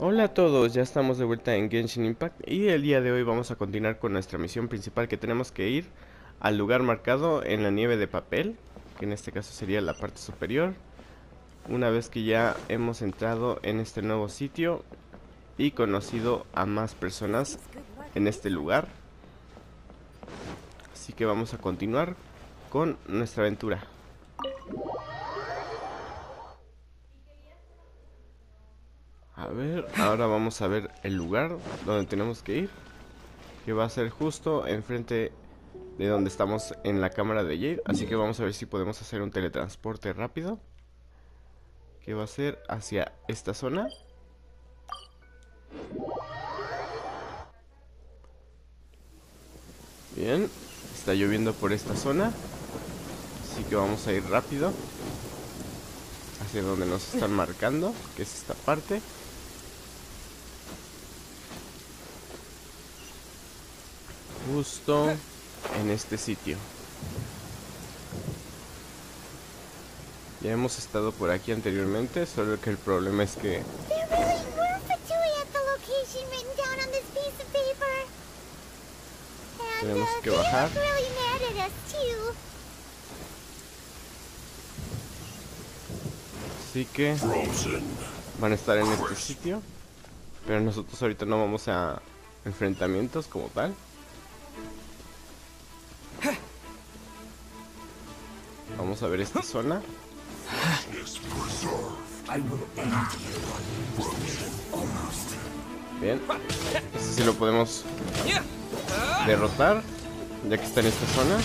Hola a todos, ya estamos de vuelta en Genshin Impact y el día de hoy vamos a continuar con nuestra misión principal, que tenemos que ir al lugar marcado en la nieve de papel, que en este caso sería la parte superior. Una vez que ya hemos entrado en este nuevo sitio y conocido a más personas en este lugar, así que vamos a continuar con nuestra aventura. A ver, ahora vamos a ver el lugar donde tenemos que ir, que va a ser justo enfrente de donde estamos en la cámara de Jade. Así que vamos a ver si podemos hacer un teletransporte rápido, que va a ser hacia esta zona. Bien, está lloviendo por esta zona, así que vamos a ir rápido hacia donde nos están marcando, que es esta parte. Justo en este sitio. Ya hemos estado por aquí anteriormente, solo que el problema es que tenemos que bajar. Así que van a estar en este sitio, pero nosotros ahorita no vamos a enfrentamientos como tal. Vamos a ver esta zona. Bien, este sí lo podemos derrotar, ya que está en esta zona.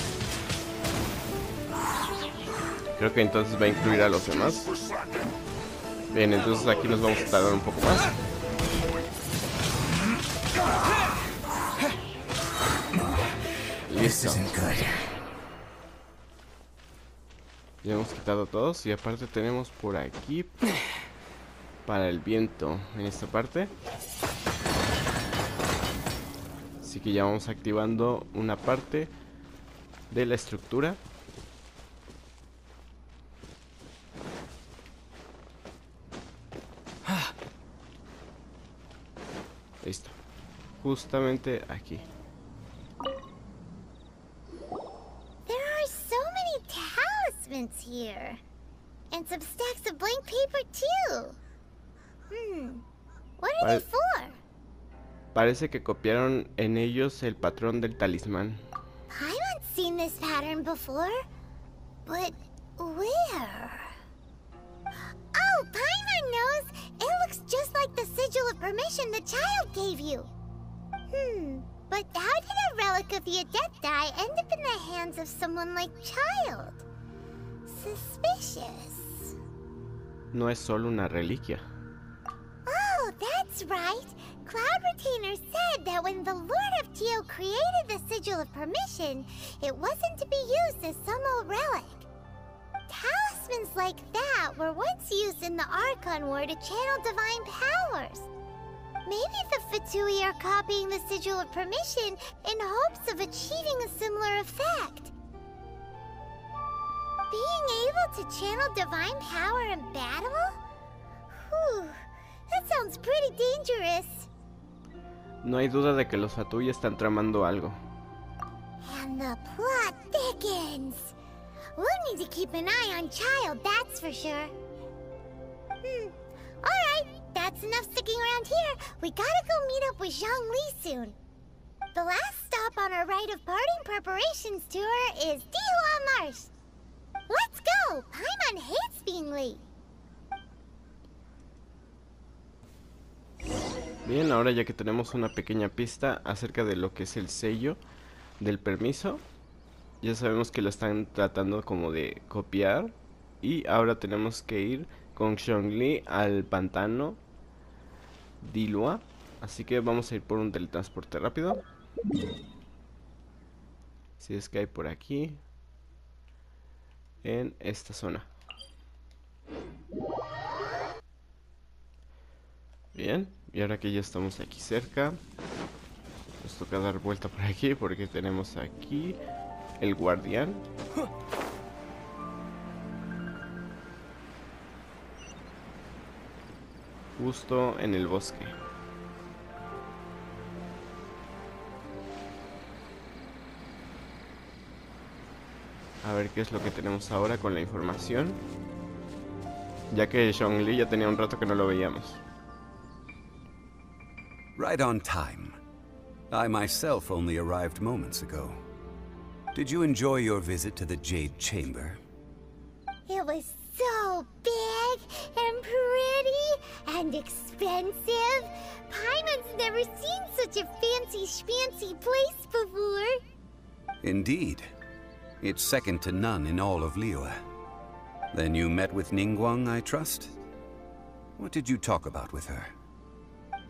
Creo que entonces va a incluir a los demás. Bien, entonces aquí nos vamos a tardar un poco más. Listo. Ya hemos quitado todos y aparte tenemos por aquí para el viento en esta parte. Así que ya vamos activando una parte de la estructura. Listo. Justamente aquí. Here and some stacks of blank paper too. What are they for? Parece que copiaron en ellos el patrón del talismán. Paimon's seen this pattern before, but where? Oh, Paimon knows. It looks just like the sigil of permission the child gave you. But how did a relic of the Adepti end up in the hands of someone like Child? Suspicious. No es solo una reliquia. Oh, that's right. Cloud Retainer said that when the Lord of Geo created the Sigil of Permission, it wasn't to be used as some old relic. Talismans like that were once used in the Archon War to channel divine powers. Maybe the Fatui are copying the Sigil of Permission in hopes of achieving a similar effect. Being able to channel divine power in battle? Whew, that sounds pretty dangerous. No hay duda de que los Fatui están tramando algo. And the plot thickens. We'll need to keep an eye on Child, that's for sure. Alright, that's enough sticking around here. We gotta go meet up with Zhongli soon. The last stop on our rite of parting preparations tour is Diluc Marsh. Let's go! Paimon hates being late. Bien, ahora ya que tenemos una pequeña pista acerca de lo que es el sello del permiso, ya sabemos que lo están tratando como de copiar. Y ahora tenemos que ir con Zhongli al pantano Diluc. Así que vamos a ir por un teletransporte rápido. Si es que hay por aquí, en esta zona. Bien, y ahora que ya estamos aquí cerca, nos toca dar vuelta por aquí porque tenemos aquí el guardián. justo en el bosque. A ver qué es lo que tenemos ahora con la información. Ya que Zhongli ya tenía un rato que no lo veíamos. Right on time. I myself only arrived moments ago. Did you enjoy your visit to the Jade Chamber? It was so big and pretty and expensive. Paimon's never seen such a fancy schmancy place before. Indeed. It's second to none in all of Liyue. Then you met with Ningguang, I trust? What did you talk about with her?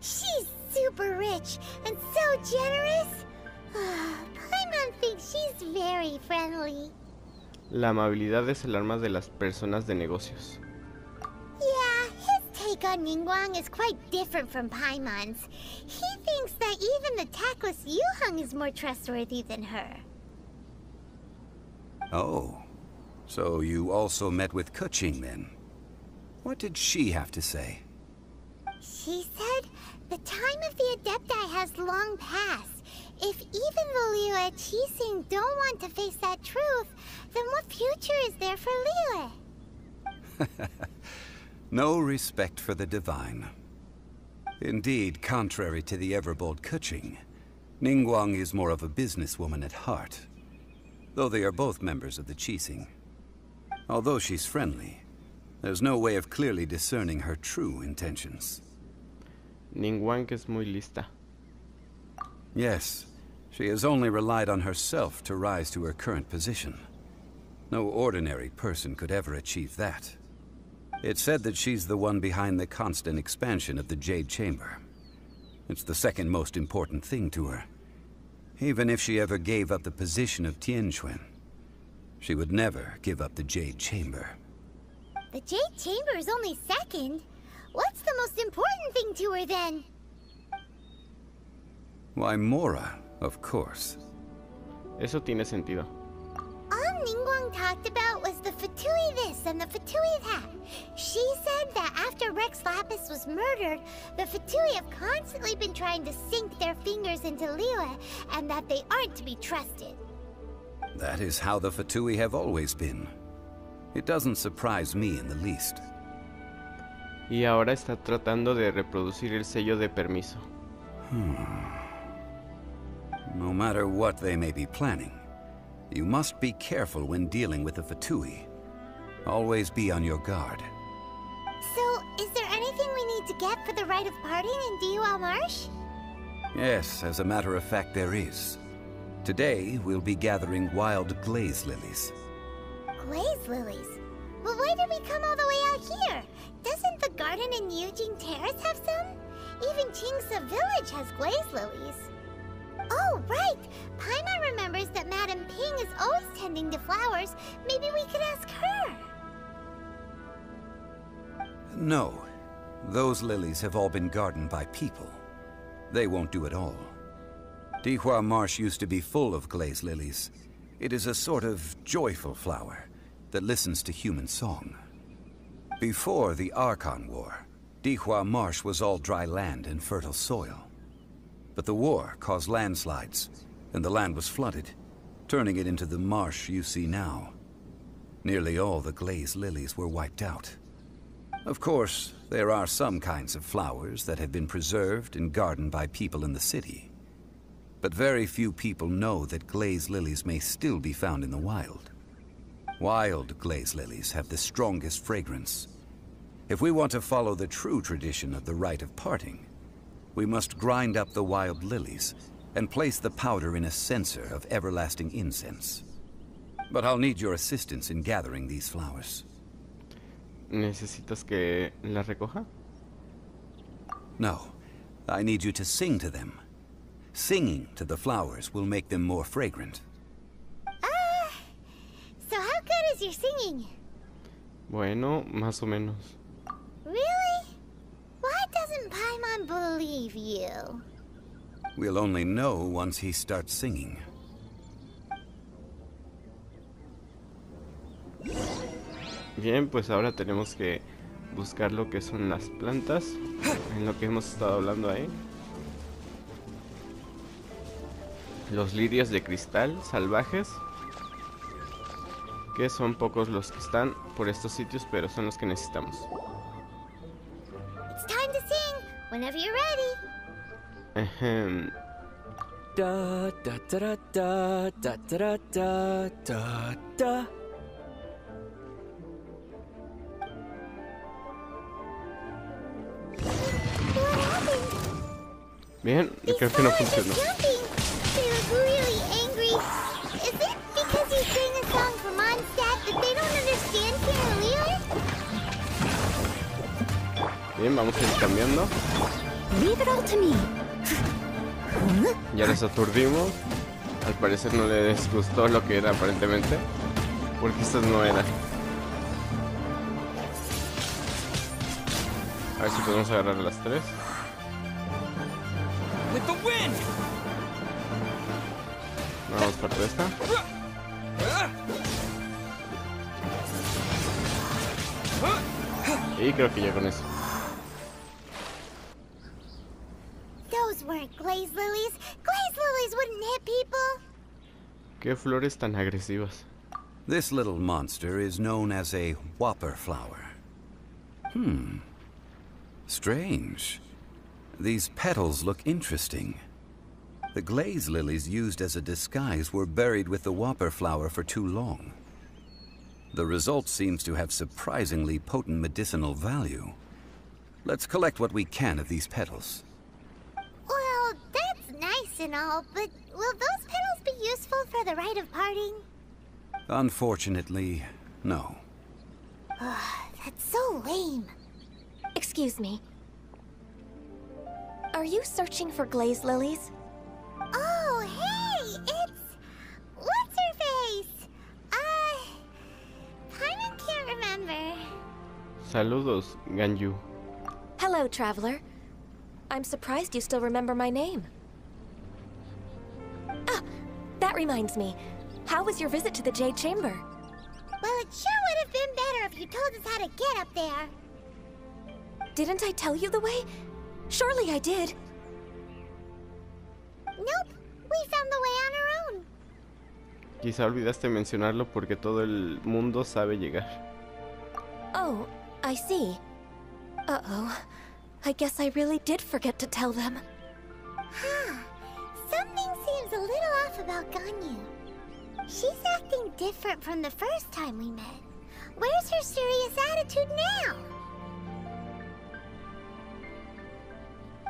She's super rich and so generous. Paimon thinks she's very friendly. La amabilidad es el arma de las personas de negocios. Yeah, his take on Ningguang is quite different from Paimon's. He thinks that even the tactless Yuheng is more trustworthy than her. Oh, so you also met with Qiqi then? What did she have to say? She said the time of the Adepti has long passed. If even the Liyue Qixing don't want to face that truth, then what future is there for Liyue? No respect for the divine. Indeed, contrary to the ever-bold Qiqi, Ningguang is more of a businesswoman at heart. Though they are both members of the Qixing. Although she's friendly, there's no way of clearly discerning her true intentions. Ningguang es muy lista. Yes, she has only relied on herself to rise to her current position. No ordinary person could ever achieve that. It's said that she's the one behind the constant expansion of the Jade Chamber. It's the second most important thing to her. Even if she ever gave up the position of Tianquan, she would never give up the Jade Chamber. The Jade Chamber is only second. What's the most important thing to her then? Why, Mora, of course. Eso tiene sentido. All Ningguang talked about was the Fatui this and the Fatui that. She said that after Rex Lapis was murdered, the Fatui have constantly been trying to sink their fingers into Liyue, and that they aren't to be trusted. That is how the Fatui have always been. It doesn't surprise me in the least. Y ahora está tratando de reproducir el sello de permiso. No matter what they may be planning, you must be careful when dealing with the Fatui. Always be on your guard. So, is there anything we need to get for the rite of parting in Dihua Marsh? Yes, as a matter of fact, there is. Today, we'll be gathering wild glaze lilies. Glaze lilies? Well, why did we come all the way out here? Doesn't the garden in Yujing Terrace have some? Even Qingsa Village has glaze lilies. Oh, right! Paimon remembers that Madame Ping is always tending to flowers. Maybe we could ask her. No. Those lilies have all been gardened by people. They won't do it all. Dihua Marsh used to be full of glaze lilies. It is a sort of joyful flower that listens to human song. Before the Archon War, Dihua Marsh was all dry land and fertile soil. But the war caused landslides, and the land was flooded, turning it into the marsh you see now. Nearly all the glaze lilies were wiped out. Of course, there are some kinds of flowers that have been preserved and gardened by people in the city. But very few people know that glaze lilies may still be found in the wild. Wild glaze lilies have the strongest fragrance. If we want to follow the true tradition of the rite of parting, we must grind up the wild lilies and place the powder in a censer of everlasting incense. But I'll need your assistance in gathering these flowers. ¿Necesitas que la recoja? No, I need you to sing to them. Singing to the flowers will make them more fragrant. So how good is your singing? Bueno, más o menos. Really? Why doesn't Paimon believe you? We'll only know once he starts singing. Bien, pues ahora tenemos que buscar lo que son las plantas, en lo que hemos estado hablando ahí. Los lirios de cristal salvajes, que son pocos los que están por estos sitios, pero son los que necesitamos. It's time to sing whenever you're ready. Ejem. Da da da da da da da da da. What happened? Bien, These creo que no fellas are funcionó. jumping. They look really angry. Is it because you sang a song for Mondstadt that they don't understand here, Bien, vamos a ir cambiando. Leave it all to me. Ya les aturdimos. Al parecer no les gustó lo que era aparentemente, porque estas no eran. A ver si podemos agarrar las tres. With the wind. Vamos parte de esta. Y creo que ya con eso. Those weren't glaze lilies. Glaze lilies wouldn't hit people. Qué flores tan agresivas. This little monster is known as a whopper flower. Strange. These petals look interesting. The glaze lilies used as a disguise were buried with the whopper flower for too long. The result seems to have surprisingly potent medicinal value. Let's collect what we can of these petals. Well, that's nice and all, but will those petals be useful for the rite of parting? Unfortunately, no. That's so lame. Excuse me. Are you searching for glaze lilies? Oh, hey, it's... What's her face? Paimon can't remember. Saludos, Ganyu. Hello, traveler. I'm surprised you still remember my name. Ah, that reminds me. How was your visit to the Jade Chamber? Well, it sure would have been better if you told us how to get up there. Didn't I tell you the way? Surely I did. Nope, we found the way on our own. Quizá olvidaste mencionarlo porque todo el mundo sabe llegar. Oh, I see. Uh-oh. I guess I really did forget to tell them. Huh. Something seems a little off about Ganyu. She's acting different from the first time we met. Where's her serious attitude now?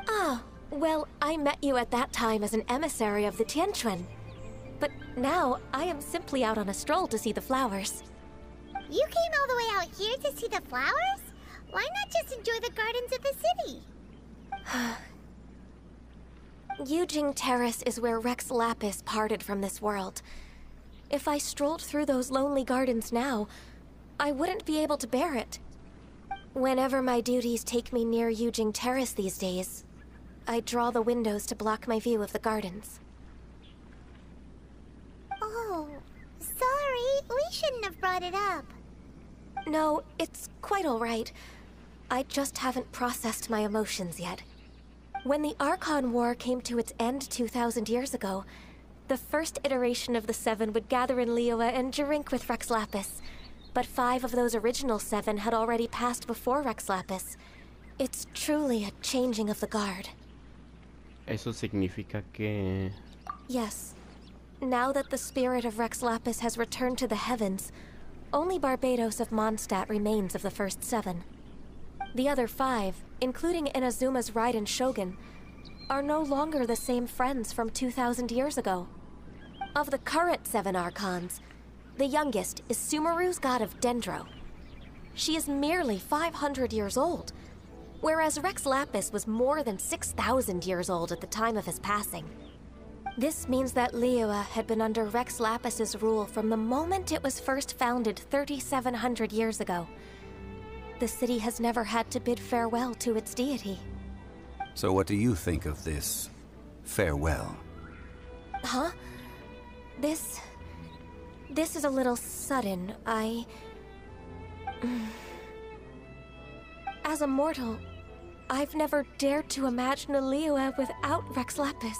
Ah, well, I met you at that time as an emissary of the Tianquan. But now, I am simply out on a stroll to see the flowers. You came all the way out here to see the flowers? Why not just enjoy the gardens of the city? Yujing Terrace is where Rex Lapis parted from this world. If I strolled through those lonely gardens now, I wouldn't be able to bear it. Whenever my duties take me near Yujing Terrace these days, I draw the windows to block my view of the gardens. Oh, sorry. We shouldn't have brought it up. No, it's quite all right. I just haven't processed my emotions yet. When the Archon War came to its end 2,000 years ago, the first iteration of the Seven would gather in Liyue and drink with Rex Lapis. But 5 of those original 7 had already passed before Rex Lapis. It's truly a changing of the guard. Eso significa que... Yes. Now that the spirit of Rex Lapis has returned to the heavens, only Barbados of Mondstadt remains of the first 7. The other 5, including Inazuma's Raiden Shogun, are no longer the same friends from 2,000 years ago. Of the current 7 Archons, the youngest is Sumeru's god of Dendro. She is merely 500 years old, whereas Rex Lapis was more than 6,000 years old at the time of his passing. This means that Liyue had been under Rex Lapis's rule from the moment it was first founded 3,700 years ago. The city has never had to bid farewell to its deity. So what do you think of this farewell? Huh? This is a little sudden. As a mortal, I've never dared to imagine a Liyue without Rex Lapis.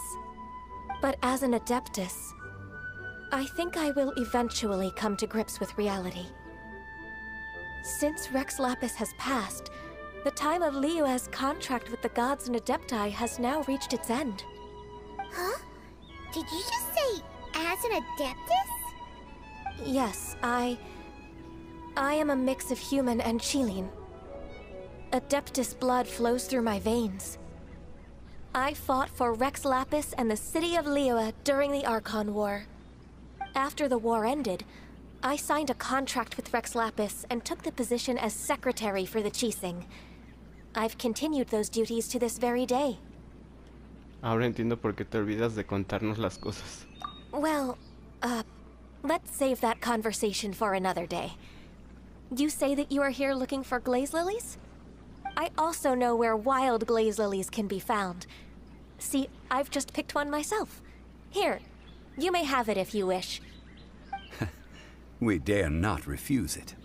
But as an Adeptus, I think I will eventually come to grips with reality. Since Rex Lapis has passed, the time of Liyue's contract with the gods and Adepti has now reached its end. Huh? Did you just say, as an Adeptus? Yes, I am a mix of human and xianling. Adeptus blood flows through my veins. I fought for Rex Lapis and the city of Liyue during the Archon War. After the war ended, I signed a contract with Rex Lapis and took the position as secretary for the Qixing. I've continued those duties to this very day. Ahora entiendo por qué te olvidas de contarnos las cosas. Well, let's save that conversation for another day. You say that you are here looking for glaze lilies? I also know where wild glaze lilies can be found. See, I've just picked one myself. Here, you may have it if you wish. We dare not refuse it.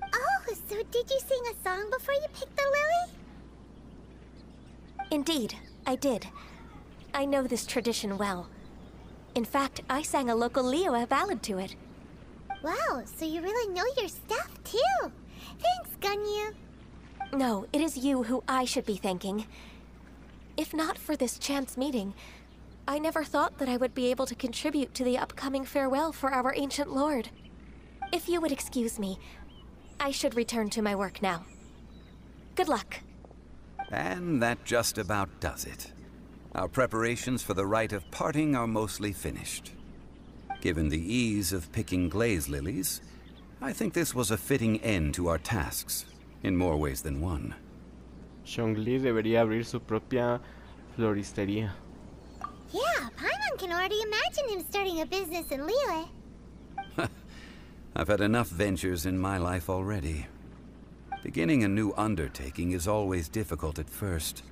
Oh, so did you sing a song before you picked the lily? Indeed, I did. I know this tradition well. In fact, I sang a local Liyue ballad to it. Wow, so you really know your stuff, too. Thanks, Ganyu. No, it is you who I should be thanking. If not for this chance meeting, I never thought that I would be able to contribute to the upcoming farewell for our ancient lord. If you would excuse me, I should return to my work now. Good luck. And that just about does it. Our preparations for the rite of parting are mostly finished. Given the ease of picking glaze lilies, I think this was a fitting end to our tasks, in more ways than one. Zhongli debería abrir su propia floristería. Yeah, Paimon can already imagine him starting a business in Liyue. I've had enough ventures in my life already. Beginning a new undertaking is always difficult at first,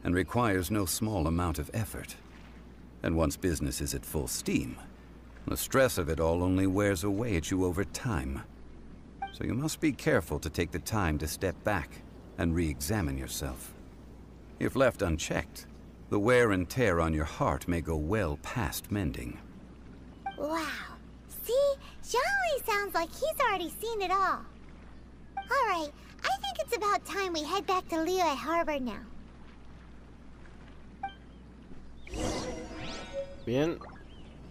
and requires no small amount of effort. And once business is at full steam, the stress of it all only wears away at you over time. So you must be careful to take the time to step back and re-examine yourself. If left unchecked, the wear and tear on your heart may go well past mending. Wow. See? Zhongli sounds like he's already seen it all. Alright, I think it's about time we head back to Liyue Harbor now. Bien,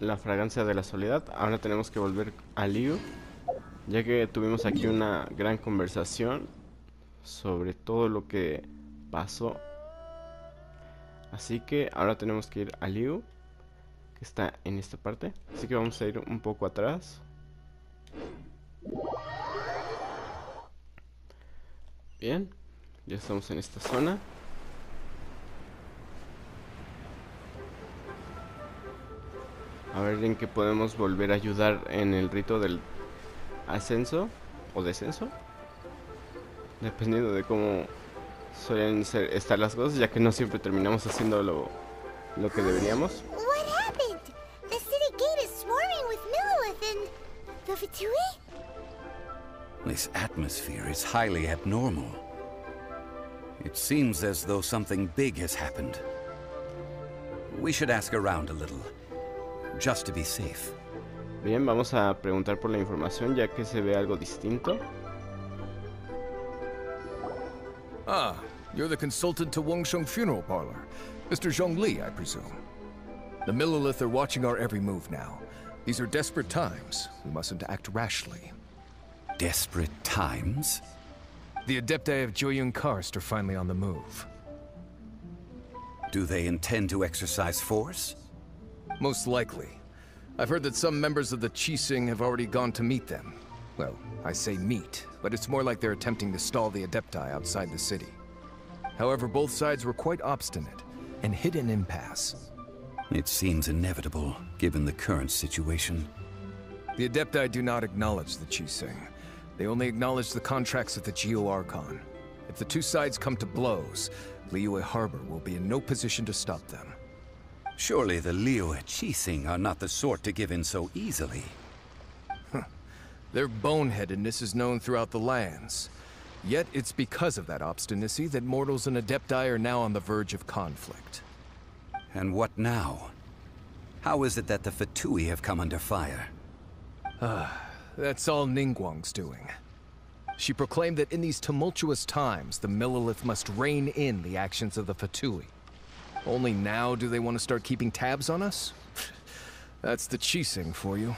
la fragancia de la soledad. Ahora tenemos que volver a Liu, ya que tuvimos aquí una gran conversación sobre todo lo que pasó. Así que ahora tenemos que ir a Liu, que está en esta parte. Así que vamos a ir un poco atrás. Bien, ya estamos en esta zona. A ver en qué podemos volver a ayudar en el rito del ascenso o descenso, dependiendo de cómo suelen estar las cosas, ya que no siempre terminamos haciendo lo que deberíamos. What happened? The city gate is swarming with Millilith and the Vitui? This atmosphere is highly abnormal. It seems as though something big has happened. We should ask around a little, just to be safe. Bien, vamos a preguntar por la información, ya que se ve algo distinto. Ah, you're the consultant to Wangsheng Funeral Parlor. Mr. Zhongli, I presume. The Millilith are watching our every move now. These are desperate times. We mustn't act rashly. Desperate times? The Adepti of Joyun Karst are finally on the move. Do they intend to exercise force? Most likely. I've heard that some members of the Qixing have already gone to meet them. Well, I say meet, but it's more like they're attempting to stall the Adepti outside the city. However, both sides were quite obstinate and hit an impasse. It seems inevitable, given the current situation. The Adepti do not acknowledge the Qixing. They only acknowledge the contracts of the Geo-Archon. If the two sides come to blows, Liyue Harbor will be in no position to stop them. Surely the Liyue Qixing are not the sort to give in so easily. Their boneheadedness is known throughout the lands. Yet it's because of that obstinacy that mortals and Adepti are now on the verge of conflict. And what now? How is it that the Fatui have come under fire? That's all Ningguang's doing. She proclaimed that in these tumultuous times, the Millelith must rein in the actions of the Fatui. Only now do they want to start keeping tabs on us? That's the Qixing for you.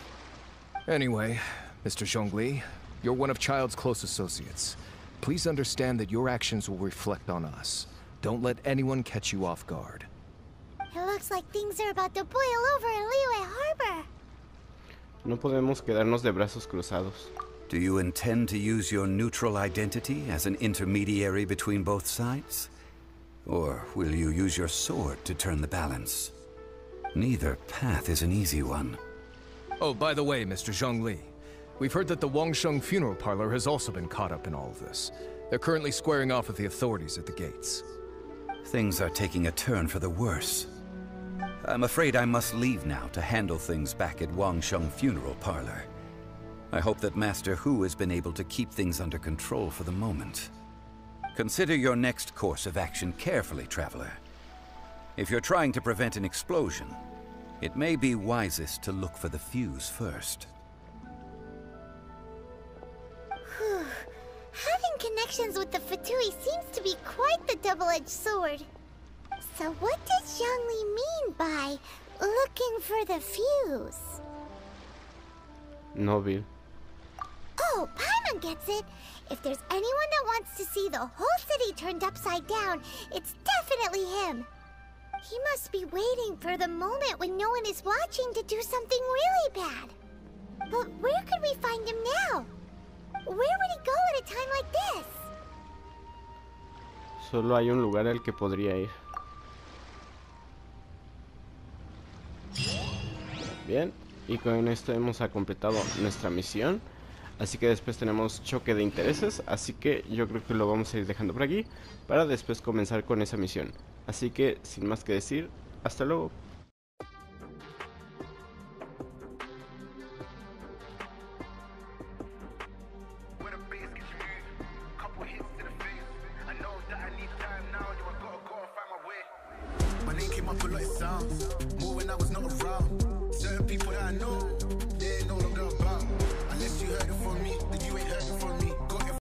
Anyway, Mr. Zhongli, you're one of Child's close associates. Please understand that your actions will reflect on us. Don't let anyone catch you off guard. It looks like things are about to boil over in Liyue Harbor. No podemos quedarnos de brazos cruzados. Do you intend to use your neutral identity as an intermediary between both sides? Or will you use your sword to turn the balance? Neither path is an easy one. Oh, by the way, Mr. Zhongli, we've heard that the Wangsheng funeral parlor has also been caught up in all of this. They're currently squaring off with the authorities at the gates. Things are taking a turn for the worse. I'm afraid I must leave now to handle things back at Wangsheng funeral parlor. I hope that Master Hu has been able to keep things under control for the moment. Consider your next course of action carefully, Traveler. If you're trying to prevent an explosion, it may be wisest to look for the fuse first. Having connections with the Fatui seems to be quite the double-edged sword. So what does Zhongli mean by looking for the fuse? Nobile. Oh, Paimon gets it. If there's anyone that wants to see the whole city turned upside down, it's definitely him. He must be waiting for the moment when no one is watching to do something really bad. But where could we find him now? Where would he go at a time like this? Solo hay un lugar al que podría ir. Bien, y con esto hemos completado nuestra misión. Así que después tenemos choque de intereses. Así que yo creo que lo vamos a ir dejando por aquí para después comenzar con esa misión. Así que sin más que decir, hasta luego. My name came up a lot of sounds, more when I was not around. Certain people that I know